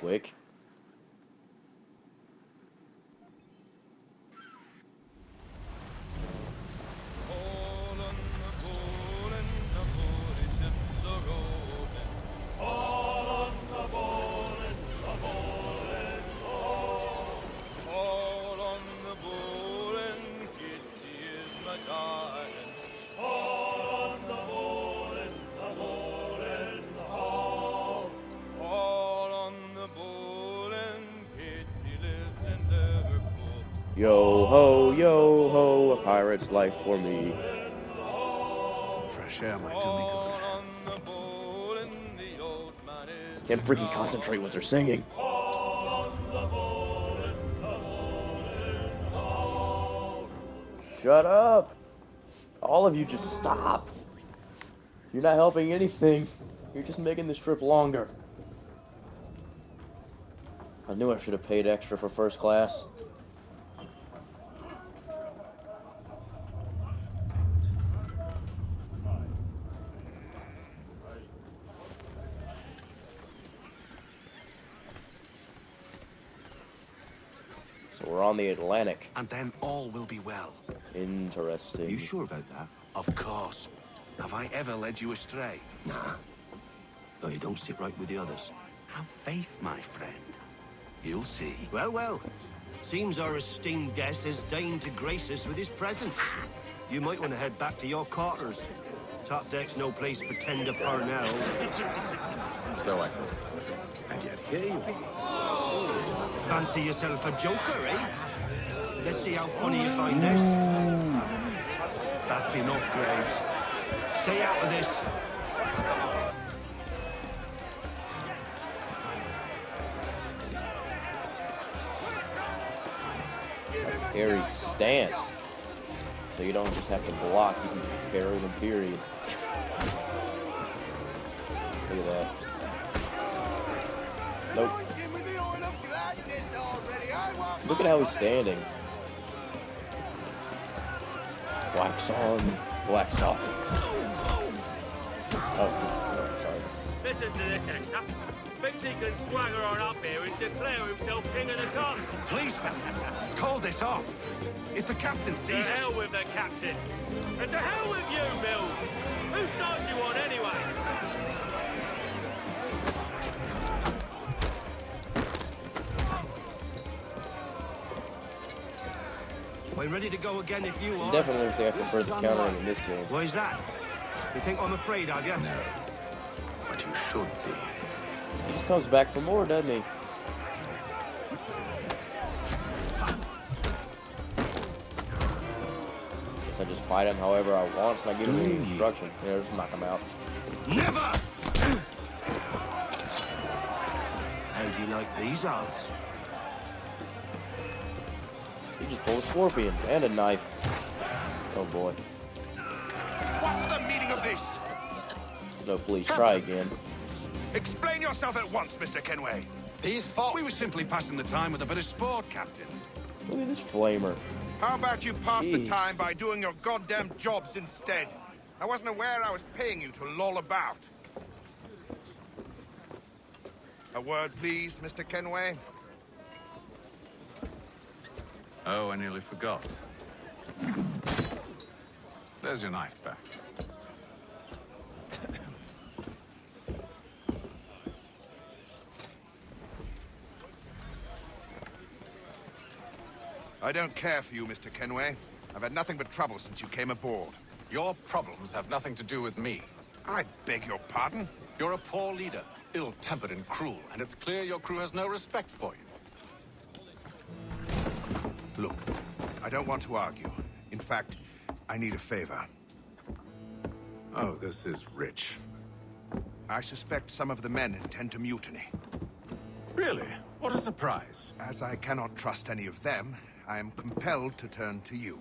quick. Yo ho, a pirate's life for me. Some fresh air might do me good. Can't freaking concentrate what they're singing. Shut up! All of you just stop. You're not helping anything. You're just making this trip longer. I knew I should have paid extra for first class. So we're on the Atlantic. And then all will be well. Interesting. Are you sure about that? Of course. Have I ever led you astray? Nah. Though you don't sit right with the others. Have faith, my friend. You'll see. Well, well. Seems our esteemed guest has deigned to grace us with his presence. You might want to head back to your quarters. Top deck's no place for tender parnells. So I thought. And yet here you be. Fancy yourself a joker, eh? Let's see how funny you find this. That's enough, Graves. Stay out of this. Harry's stance. So you don't just have to block, you can parry them, period. Look at that. Nope. Look at how he's standing. Wax on, wax off. Oh, sorry. Listen to this, Hector. Thinks he can swagger on up here and declare himself king of the castle. Please, fellas, call this off. If the captain To sees us... hell with the captain. And to hell with you, Mills. Whose side do you on anyway? I'm ready to go again if you are. Definitely looks like I prefer the countering in this game. Why is that? You think I'm afraid of you? No, but you should be. He just comes back for more, doesn't he? Guess I just fight him however I want. It's not giving me any instruction. Yeah, just knock him out. Never! How do you like these odds? He just pulled a scorpion and a knife. Oh boy. What's the meaning of this? No, please try again. Explain yourself at once, Mr. Kenway. He's fault. We were simply passing the time with a bit of sport, Captain. Look at this flamer. How about you pass the Jeez. time by doing your goddamn jobs instead? I wasn't aware I was paying you to loll about. A word, please, Mr. Kenway. Oh, I nearly forgot. There's your knife back. I don't care for you, Mr. Kenway. I've had nothing but trouble since you came aboard. Your problems have nothing to do with me. I beg your pardon? You're a poor leader, ill-tempered and cruel, and it's clear your crew has no respect for you. Look, I don't want to argue. In fact, I need a favor. Oh, this is rich. I suspect some of the men intend to mutiny. Really? What a surprise. As I cannot trust any of them, I am compelled to turn to you.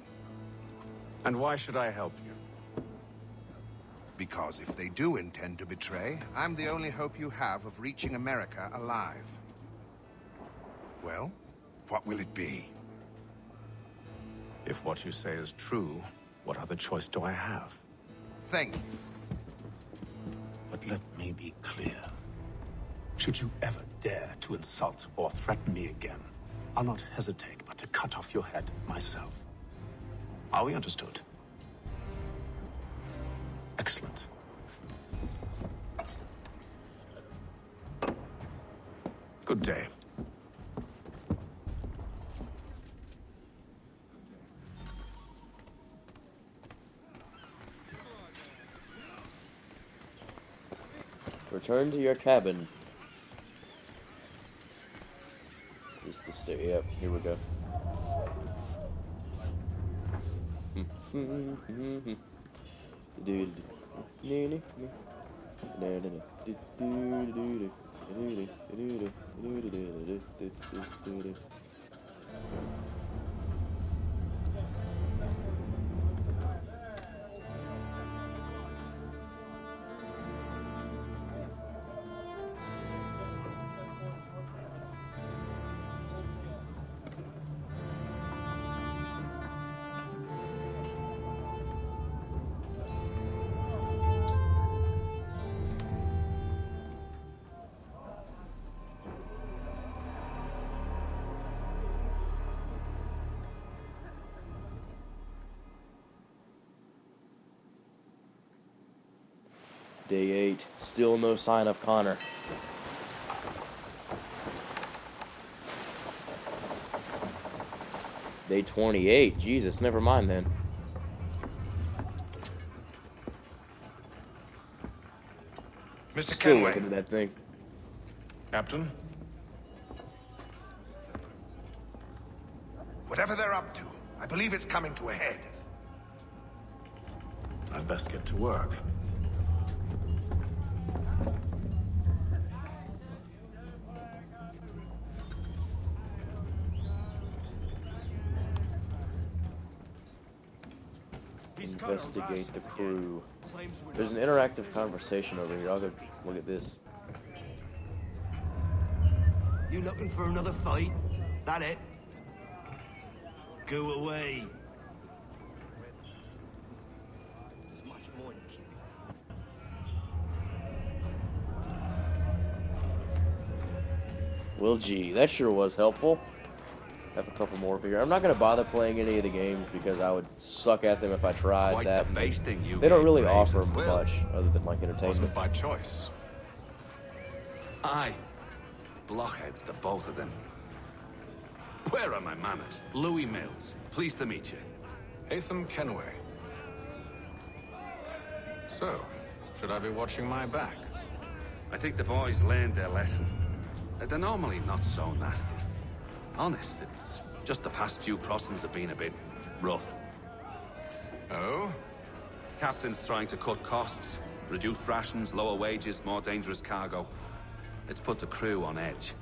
And why should I help you? Because if they do intend to betray, I'm the only hope you have of reaching America alive. Well, what will it be? If what you say is true, what other choice do I have? Think. But let me be clear. Should you ever dare to insult or threaten me again, I'll not hesitate but to cut off your head myself. Are we understood? Excellent. Good day. Return to your cabin. Is this the stair? Yep, here we go. Day 8. Still no sign of Connor. Day 28. Jesus, never mind then. Mr. Still Kenway. looking at that thing. Captain? Whatever they're up to, I believe it's coming to a head. I'd best get to work. Investigate the crew. There's an interactive conversation over here. I'll go look at this. You looking for another fight? That it? Go away. There's much more than Well, gee, that sure was helpful. Have a couple more here. I'm not going to bother playing any of the games because I would suck at them if I tried Quite that. the basting you They don't gave really Graves offer and Will. much other than like entertainment. Wasn't by choice. Aye. Blockheads, the both of them. Where are my manners? Louis Mills. Pleased to meet you. Hatham Kenway. So, should I be watching my back? I think the boys learned their lesson. They're normally not so nasty. Honest, it's just the past few crossings have been a bit rough. Oh? Captain's trying to cut costs, reduce rations, lower wages, more dangerous cargo. It's put the crew on edge.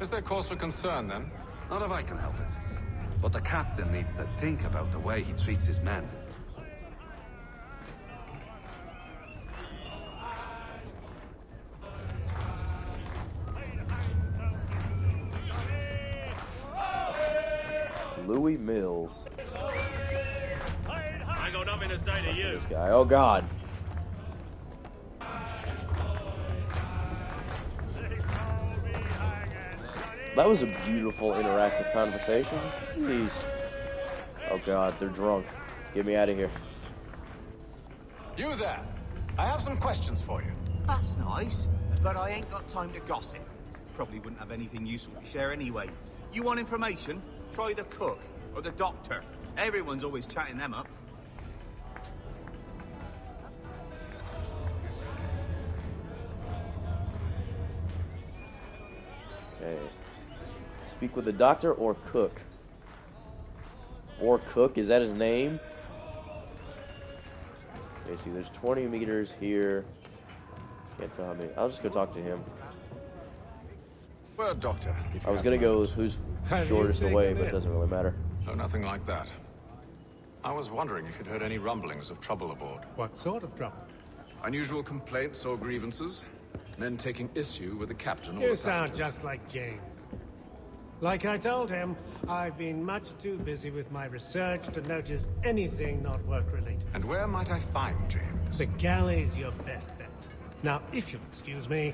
Is there cause for concern, then? Not if I can help it. But the captain needs to think about the way he treats his men. Louis Mills. I got nothing to say to you. This guy. Oh, God. That was a beautiful interactive conversation. Jeez. Oh, God. They're drunk. Get me out of here. You there! I have some questions for you. That's nice, but I ain't got time to gossip. Probably wouldn't have anything useful to share anyway. You want information? Try the cook or the doctor. Everyone's always chatting them up. Okay. Speak with the doctor or cook. Or cook, is that his name? Okay, see, there's 20 meters here. Can't tell how many. I'll just go talk to him. Well, Doctor, if I you was have gonna a go moment. with who's How do you shortest take away, him but it in? doesn't really matter. Oh, nothing like that. I was wondering if you'd heard any rumblings of trouble aboard. What sort of trouble? Unusual complaints or grievances? Men taking issue with the captain or You the sound passengers? just like James. Like I told him, I've been much too busy with my research to notice anything not work-related. And where might I find James? The galley's your best bet. Now, if you'll excuse me...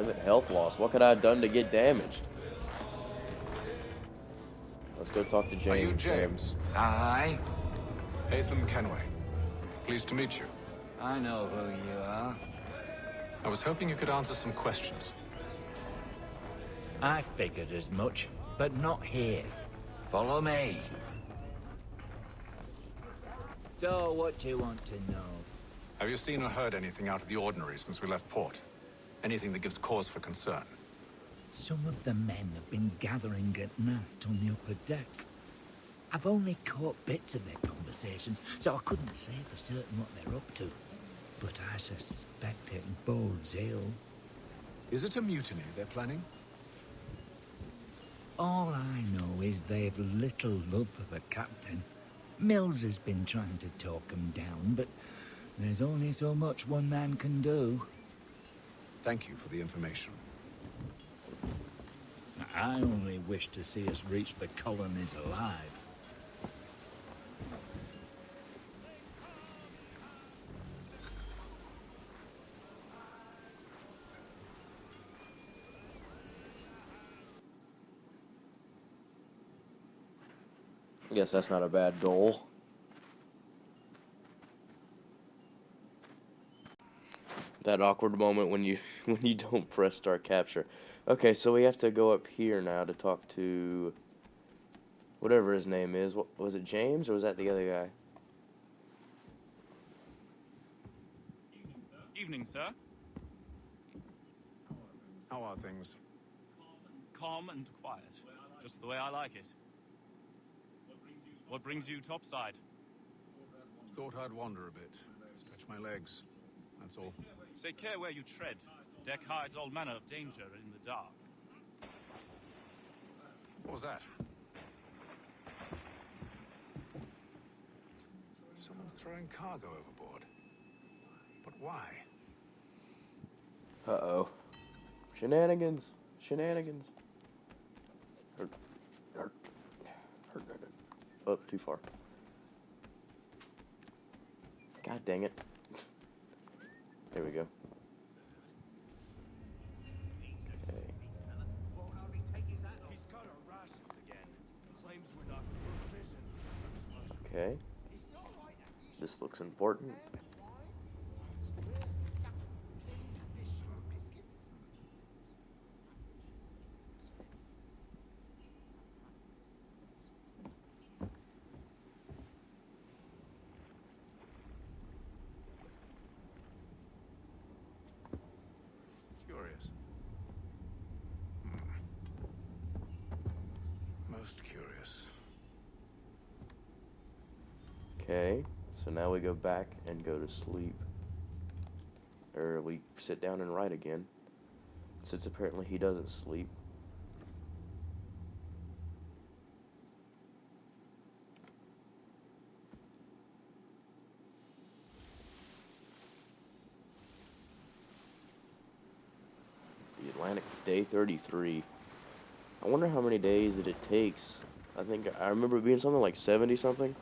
Private health loss. What could I have done to get damaged? Let's go talk to James. Are you James? Aye, Hatham Kenway. Pleased to meet you. I know who you are. I was hoping you could answer some questions. I figured as much, but not here. Follow me. So, what do you want to know? Have you seen or heard anything out of the ordinary since we left port? Anything that gives cause for concern? Some of the men have been gathering at night on the upper deck. I've only caught bits of their conversations, so I couldn't say for certain what they're up to. But I suspect it bodes ill. Is it a mutiny they're planning? All I know is they've little love for the captain. Mills has been trying to talk him down, but there's only so much one man can do. Thank you for the information. I only wish to see us reach the colonies alive. I guess that's not a bad goal. That awkward moment when you don't press start capture. Okay, so we have to go up here now to talk to whatever his name is. What was it, James, or was that the other guy? Evening, sir. How are things? Calm and quiet. Just the way I like it. What brings you topside? Thought I'd wander a bit. Stretch my legs. That's all. Take care where you tread. Deck hides all manner of danger in the dark. What was that? Someone's throwing cargo overboard. But why? Uh-oh. Shenanigans. Shenanigans. Oh, too far. God dang it. There we go. Okay. He's got our rations again. Claims we're not provisioned. Okay. This looks important. Curious. Most curious. Okay, so now we go back and go to sleep. Or we sit down and write again, since apparently he doesn't sleep. The Atlantic, day 33. I wonder how many days that it takes. I remember it being something like 70 something.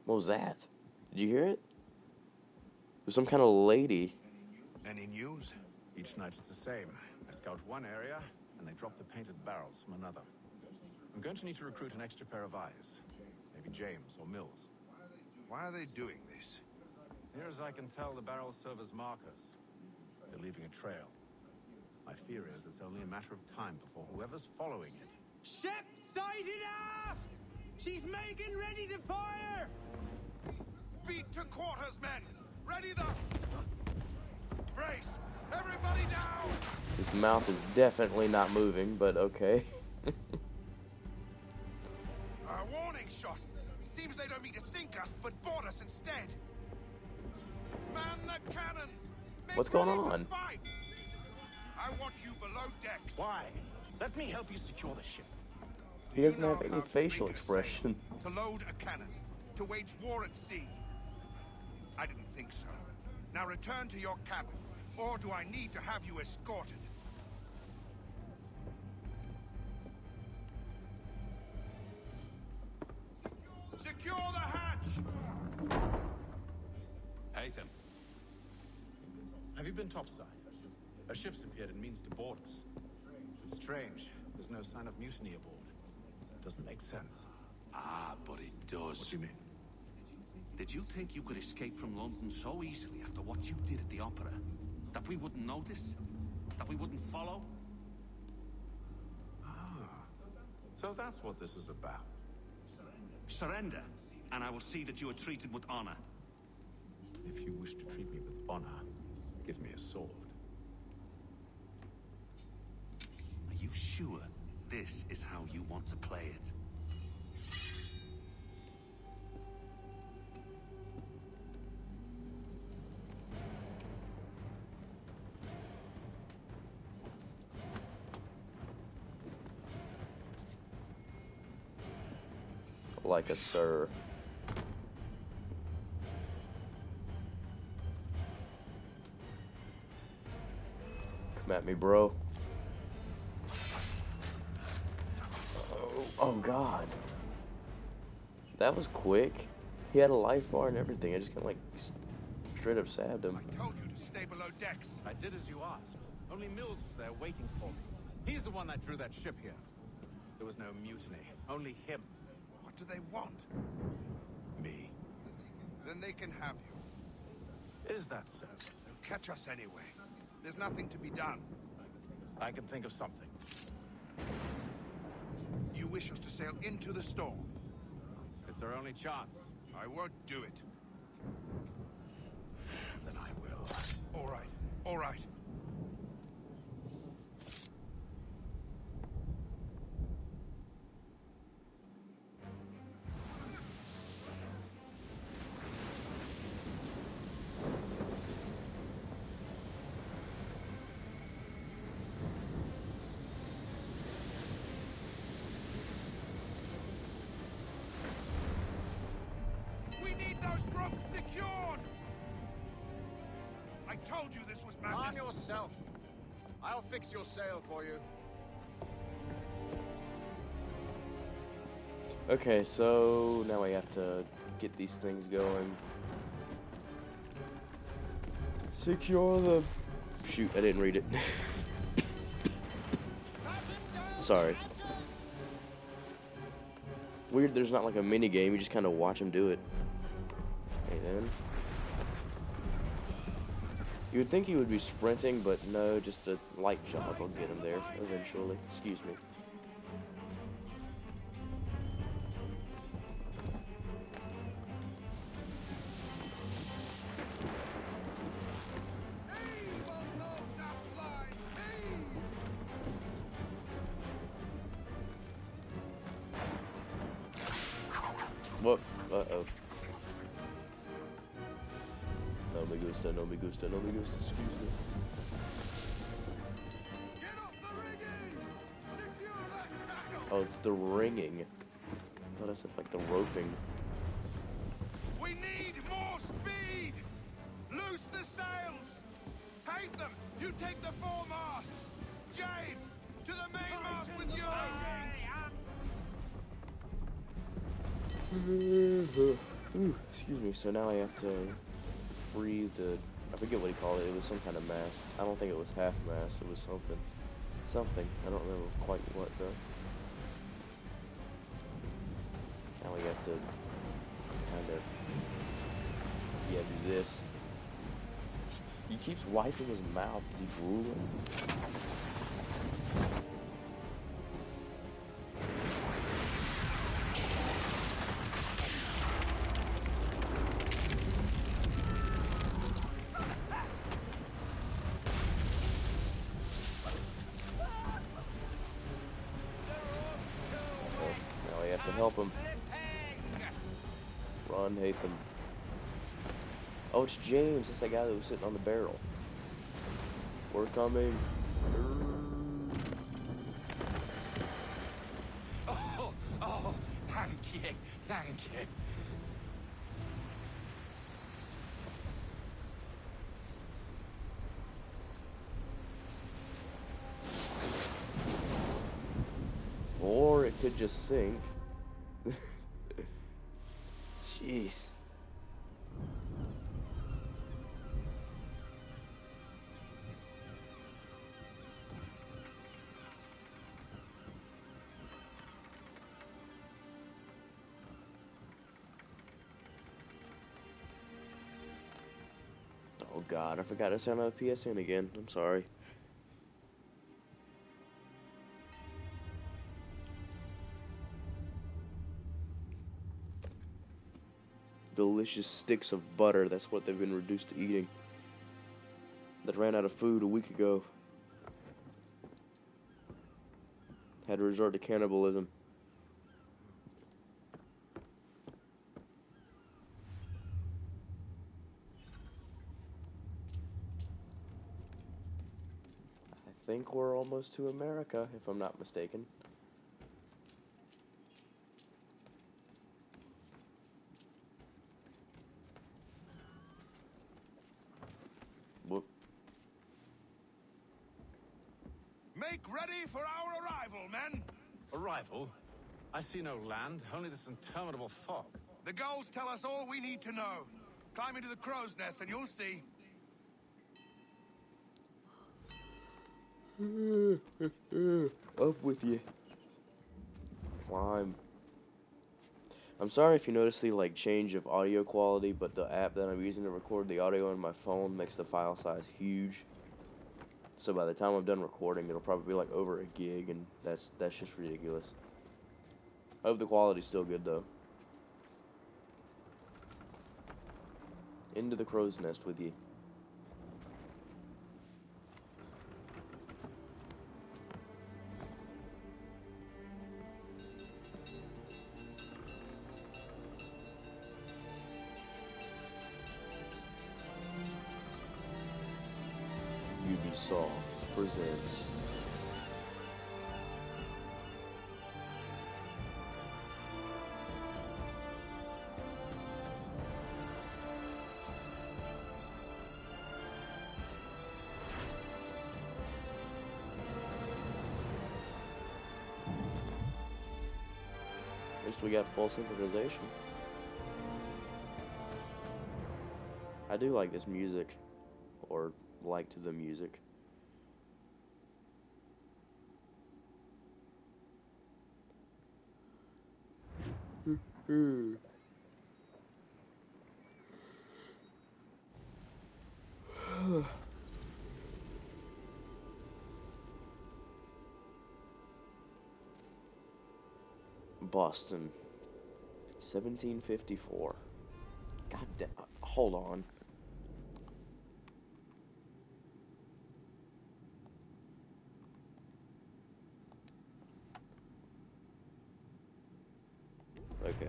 What was that? Did you hear it? It was some kind of lady. Any news? Each night it's the same. I scout one area, and they drop the painted barrels from another. I'm going to need to recruit an extra pair of eyes. Maybe James or Mills. Why are they doing this? Near as I can tell, the barrels serve as markers. They're leaving a trail. My fear is it's only a matter of time before whoever's following it... Ship sighted aft! She's making ready to fire! Beat to quarters, men! Ready the... Brace! Everybody down! His mouth is definitely not moving, but okay. A warning shot! Seems they don't mean to sink us, but board us instead! Man the cannons! Make What's going ready to on? fight! I want you below decks! Why? Let me help you secure the ship. He doesn't You have know any how to facial rig a sail, expression. To load a cannon, to wage war at sea. I didn't think so. Now return to your cabin, or do I need to have you escorted? Secure the hatch! Haytham, Have you been topside? A ship's appeared and means to board us. It's strange. There's no sign of mutiny aboard. Doesn't make sense. ah, but it does. What do you mean? Did you think you could escape from London so easily after what you did at the opera? That we wouldn't notice? That we wouldn't follow? So that's what this is about. Surrender, and I will see that you are treated with honor. If you wish to treat me with honor, give me a sword. Are you sure this is how you want to play it? Like a sir. Come at me, bro. Oh God. That was quick. He had a life bar and everything. I just kind of like straight up stabbed him. I told you to stay below decks. I did as you asked. Only Mills was there waiting for me. He's the one that drew that ship here. There was no mutiny. Only him. What do they want? Me. Then they can have you. Is that so? They'll catch us anyway. There's nothing to be done. I can think of something. You wish us to sail into the storm? It's our only chance. I won't do it. Then I will. All right, all right. We need those ropes secured! I told you this was madness. Arm yourself. I'll fix your sail for you. Okay, so now we have to get these things going. Secure the... Shoot, I didn't read it. Sorry. Weird there's not like a mini game, you just kind of watch him do it. Hey then. You would think he would be sprinting, but no, just a light jog will get him there eventually. Excuse me. Whoop. Uh-oh. No me gusta, no me gusta, no me gusta, excuse me. Oh, it's the ringing. I thought I said like the roping. We need more speed! Loose the sails! Hate them! You take the foremast! James! To the mainmast with you! Ooh, excuse me, so now I have to free the... I forget what he called it. It was some kind of mast. I don't think it was half mast. It was something. Something. I don't remember quite what though. Now we have to kind of... Yeah, do this. He keeps wiping his mouth as he's drooling. To help him. Run, Haytham. Oh, it's James. That's that guy that was sitting on the barrel. We're coming. Oh, thank you, thank you. Or it could just sink. Jeez. Oh god, I forgot to sign out of PSN again. I'm sorry. Delicious sticks of butter, that's what they've been reduced to eating. That ran out of food a week ago. Had to resort to cannibalism. I think we're almost to America, if I'm not mistaken. Whoop. Make ready for our arrival, men! Arrival? I see no land, only this interminable fog. The gulls tell us all we need to know. Climb into the crow's nest and you'll see. Up with you. Climb. I'm sorry if you notice the change of audio quality, but the app that I'm using to record the audio on my phone makes the file size huge. So by the time I'm done recording, it'll probably be over a gig, and that's just ridiculous. I hope the quality's still good though. Into the crow's nest with you. Ubisoft presents At least we got full synchronization. I do like this music, or liked the music. Boston, 1754. God damn, hold on. Okay.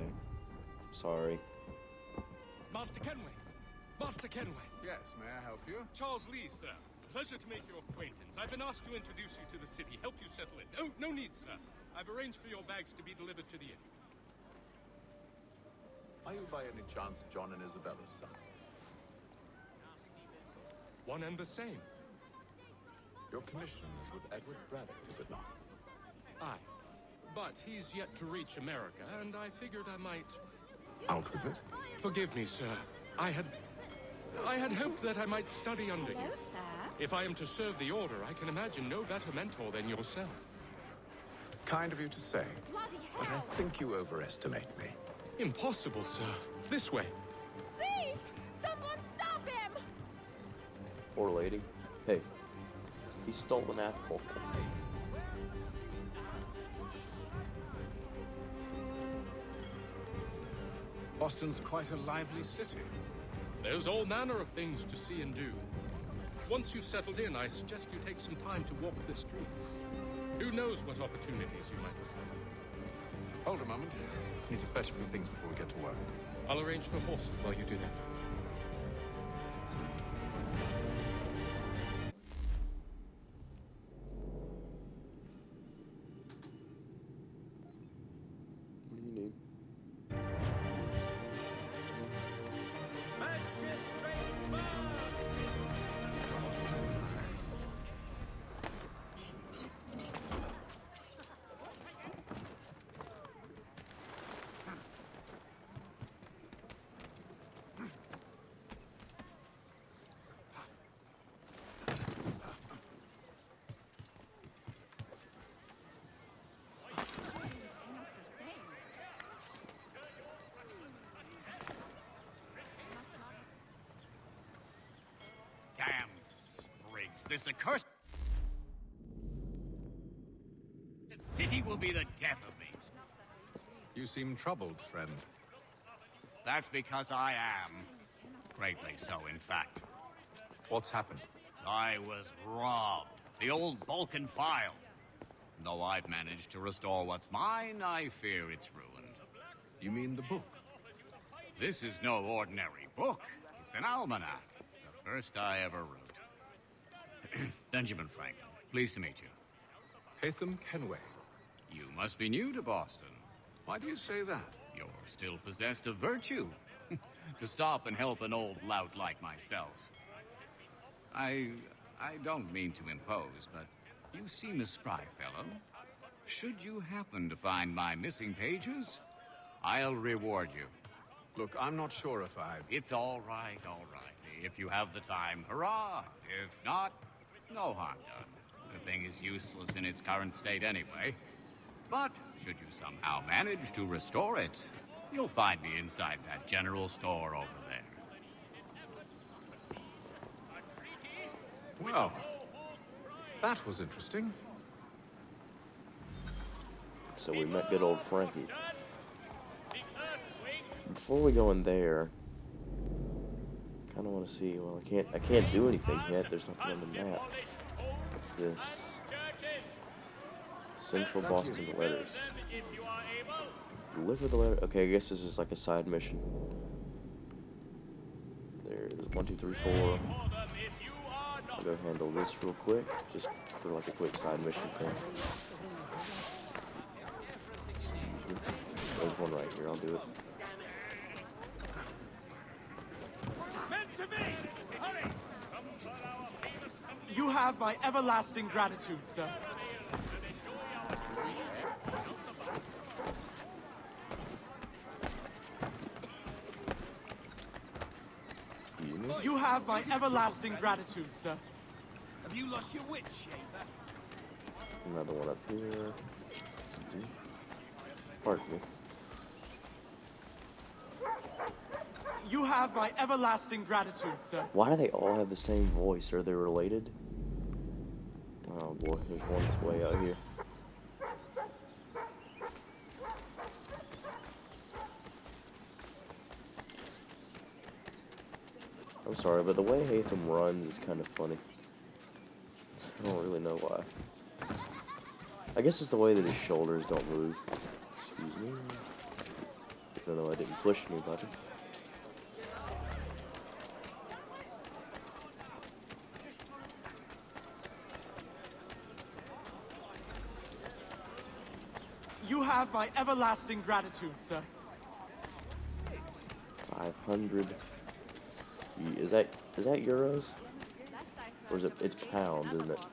Sorry. Master Kenway! Master Kenway! Yes, may I help you? Charles Lee, sir. Pleasure to make your acquaintance. I've been asked to introduce you to the city, help you settle in. Oh, no need, sir. I've arranged for your bags to be delivered to the inn. Are you by any chance John and Isabella's son? One and the same. Your commission is with Edward Braddock, is it not? Aye. But he's yet to reach America, and I figured I might... Out with it? Forgive me, sir. I had hoped that I might study under you. If I am to serve the Order, I can imagine no better mentor than yourself. Kind of you to say, but I think you overestimate me. Impossible, sir. This way. Thief! Someone stop him! Poor lady. Hey, he stole an apple. Boston's quite a lively city. There's all manner of things to see and do. Once you've settled in, I suggest you take some time to walk the streets. Who knows what opportunities you might discover. Hold a moment. Need to fetch a few things before we get to work. I'll arrange for horses while you do that. What do you need? this accursed city will be the death of me. You seem troubled, friend. That's because I am. Greatly so, in fact. What's happened? I was robbed. The old Balkan file. Though I've managed to restore what's mine, I fear it's ruined. You mean the book? This is no ordinary book. It's an almanac. The first I ever wrote. Benjamin Franklin, pleased to meet you. Haytham Kenway. You must be new to Boston. Why do you say that? You're still possessed of virtue. To stop and help an old lout like myself. I don't mean to impose, but you seem a spry fellow. Should you happen to find my missing pages, I'll reward you. Look, I'm not sure if I've... It's all right, all right. If you have the time, hurrah. If not, no harm done. The thing is useless in its current state anyway. But should you somehow manage to restore it, you'll find me inside that general store over there. Well, that was interesting. So we met good old Frankie. Before we go in there, kind of want to see. Well, I can't do anything yet. There's nothing on the map. What's this? Central Boston letters. Deliver the letter. Okay, I guess this is like a side mission. There's 1, 2, 3, 4. I'll go handle this real quick, just for like a quick side mission thing. There's one right here. I'll do it. You have my everlasting gratitude, sir. You have my everlasting gratitude, sir. Have you lost your wits, Shaver? Another one up here. Pardon me. You have my everlasting gratitude, sir. Why do they all have the same voice? Are they related? Oh boy, there's one that's way out here. I'm sorry, but the way Haytham runs is kind of funny. I don't really know why. I guess it's the way that his shoulders don't move. Excuse me. Even though I didn't push anybody. You have my everlasting gratitude, sir. 500. Is that euros? Or is it? It's pounds, isn't it?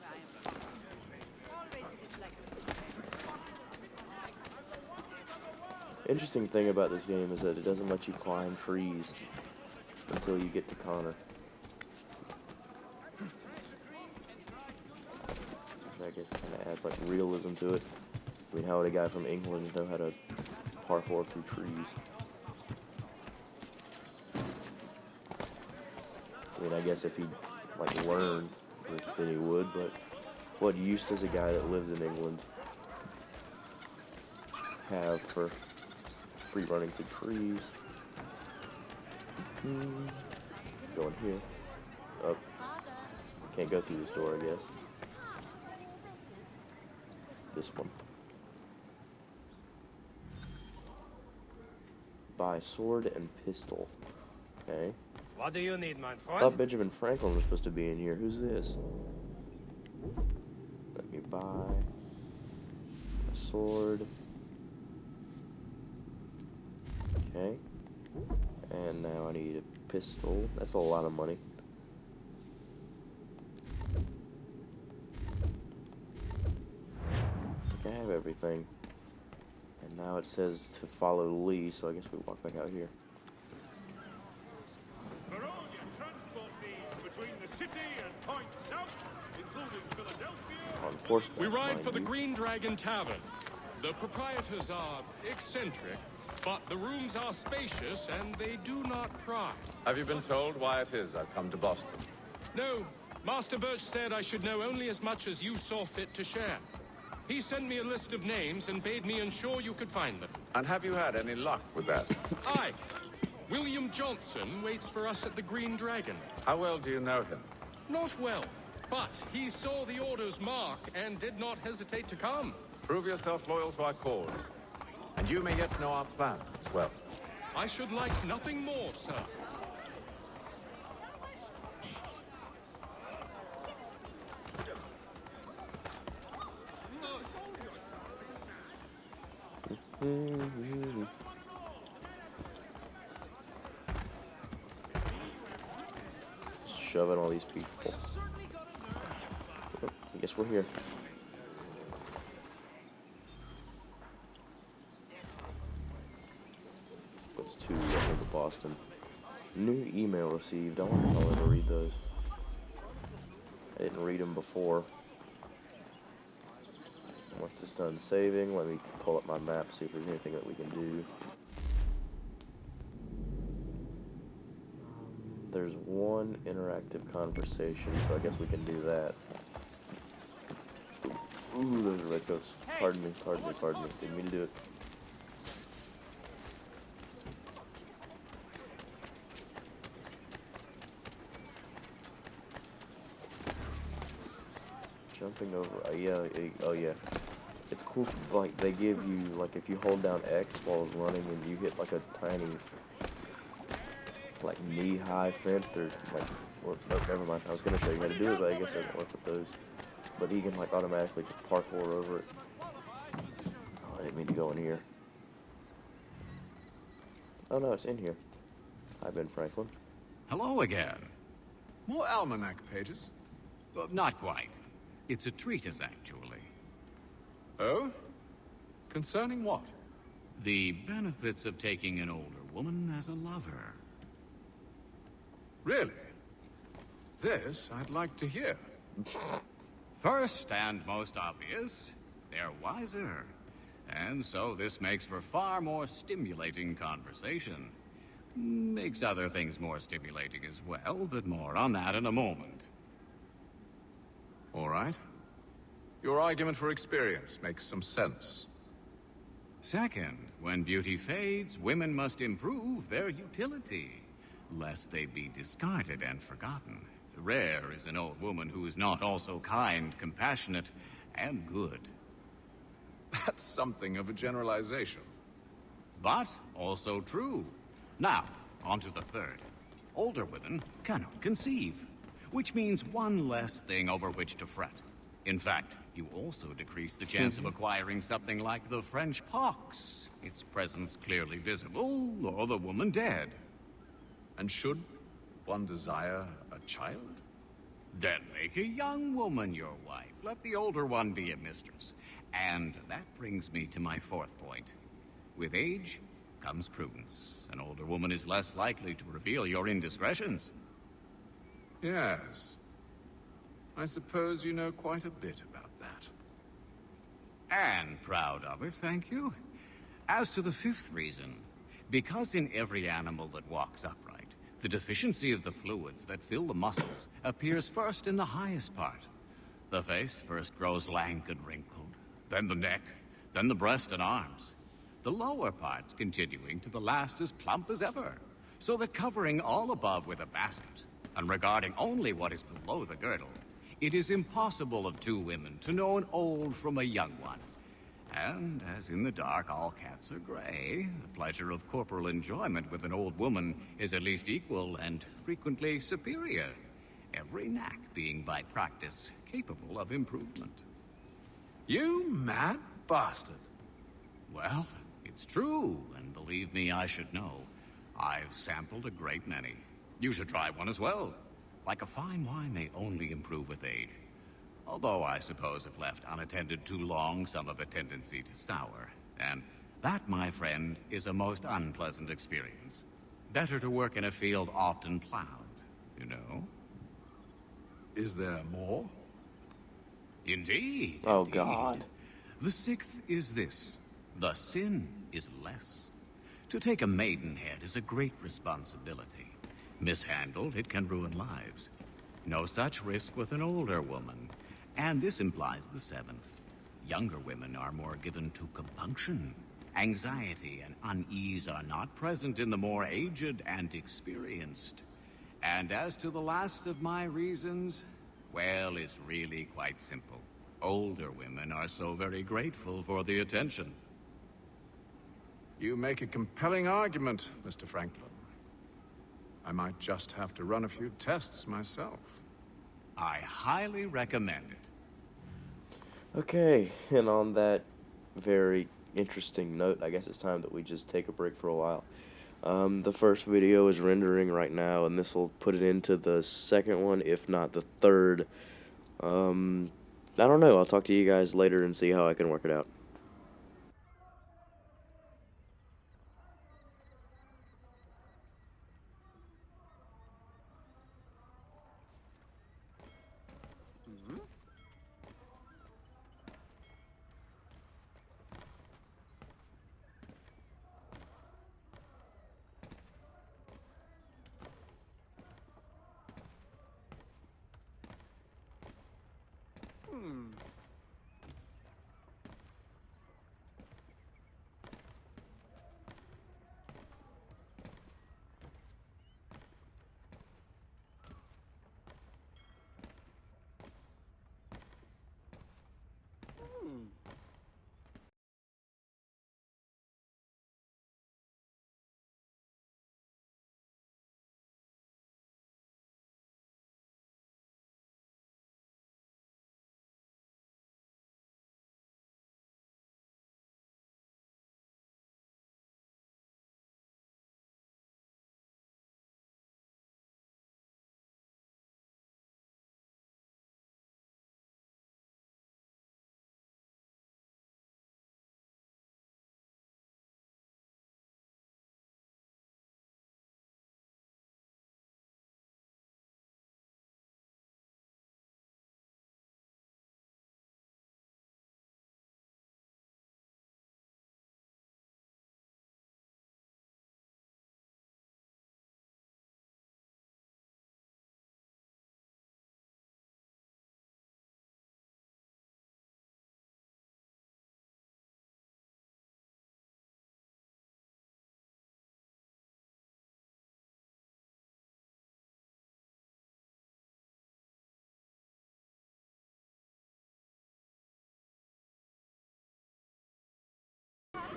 Interesting thing about this game is that it doesn't let you climb trees until you get to Connor. Which I guess kind of adds like realism to it. I mean, how would a guy from England know how to parkour through trees? I mean, I guess if he like learned, then he would. But what use does a guy that lives in England have for free running through trees? Going here. Up. Can't go through this door, I guess. This one. Buy sword and pistol. Okay. What do you need, my I friend? thought Benjamin Franklin was supposed to be in here. Who's this? Let me buy a sword. Okay. And now I need a pistol. That's a lot of money. I think I have everything. And now it says to follow Lee, so I guess we walk back out here. For all your transport needs between the city and Point South, including Philadelphia. On horseback, We ride mind for the you. Green Dragon Tavern. The proprietors are eccentric, but the rooms are spacious and they do not pry. Have you been told why it is I've come to Boston? No, Master Birch said I should know only as much as you saw fit to share. He sent me a list of names and bade me ensure you could find them. And have you had any luck with that? Aye. William Johnson waits for us at the Green Dragon. How well do you know him? Not well, but he saw the Order's mark and did not hesitate to come. Prove yourself loyal to our cause. And you may yet know our plans as well. I should like nothing more, sir. Shoving all these people. Oh, I guess we're here. It's 2 over to Boston. New email received. I wonder if I'll ever read those. I didn't read them before. Once it's done saving, let me pull up my map, see if there's anything that we can do. There's one interactive conversation, so I guess we can do that. Ooh, those are redcoats. Pardon me, pardon me, pardon me. Didn't mean to do it. Jumping over, oh yeah. It's cool, like, they give you, like, if you hold down X while running and you hit, like, a tiny, like, knee-high fence, they're, like, or, no, never mind, I was gonna show you how to do it, but I guess it doesn't work with those. But he can, like, automatically just parkour over it. Oh, I didn't mean to go in here. Oh no, it's in here. Hi, Ben Franklin. Hello again. More almanac pages? Not quite. It's a treatise, actually. Oh? Concerning what? The benefits of taking an older woman as a lover. Really? This I'd like to hear. First and most obvious, they're wiser. And so this makes for far more stimulating conversation. Makes other things more stimulating as well, but more on that in a moment. All right. Your argument for experience makes some sense. Second, when beauty fades, women must improve their utility, lest they be discarded and forgotten. Rare is an old woman who is not also kind, compassionate, and good. That's something of a generalization. But also true. Now, on to the third. Older women cannot conceive, which means one less thing over which to fret. In fact, you also decrease the chance of acquiring something like the French pox, its presence clearly visible, or the woman dead. And should one desire a child? Then make a young woman your wife. Let the older one be a mistress. And that brings me to my fourth point. With age comes prudence. An older woman is less likely to reveal your indiscretions. Yes. I suppose you know quite a bit about that. And proud of it, thank you. As to the fifth reason, because in every animal that walks upright, the deficiency of the fluids that fill the muscles appears first in the highest part. The face first grows lank and wrinkled, then the neck, then the breast and arms. The lower parts continuing to the last as plump as ever, so that covering all above with a basket, and regarding only what is below the girdle, it is impossible of two women to know an old from a young one. And, as in the dark all cats are gray, the pleasure of corporal enjoyment with an old woman is at least equal and frequently superior, every knack being by practice capable of improvement. You mad bastard. Well, it's true, and believe me, I should know. I've sampled a great many. You should try one as well. Like a fine wine, they only improve with age. Although I suppose if left unattended too long, some have a tendency to sour. And that, my friend, is a most unpleasant experience. Better to work in a field often plowed, you know? Is there more? Indeed. Oh, indeed. God. The sixth is this. The sin is less. To take a maidenhead is a great responsibility. Mishandled, it can ruin lives. No such risk with an older woman. And this implies the seventh. Younger women are more given to compunction. Anxiety and unease are not present in the more aged and experienced. And as to the last of my reasons, well, it's really quite simple. Older women are so very grateful for the attention. You make a compelling argument, Mr. Franklin. I might just have to run a few tests myself. I highly recommend it. Okay, and on that very interesting note, I guess it's time that we just take a break for a while. The first video is rendering right now, and this will put it into the second one, if not the third. I don't know. I'll talk to you guys later and see how I can work it out.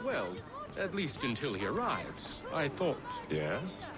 Well, at least until he arrives, I thought. Yes?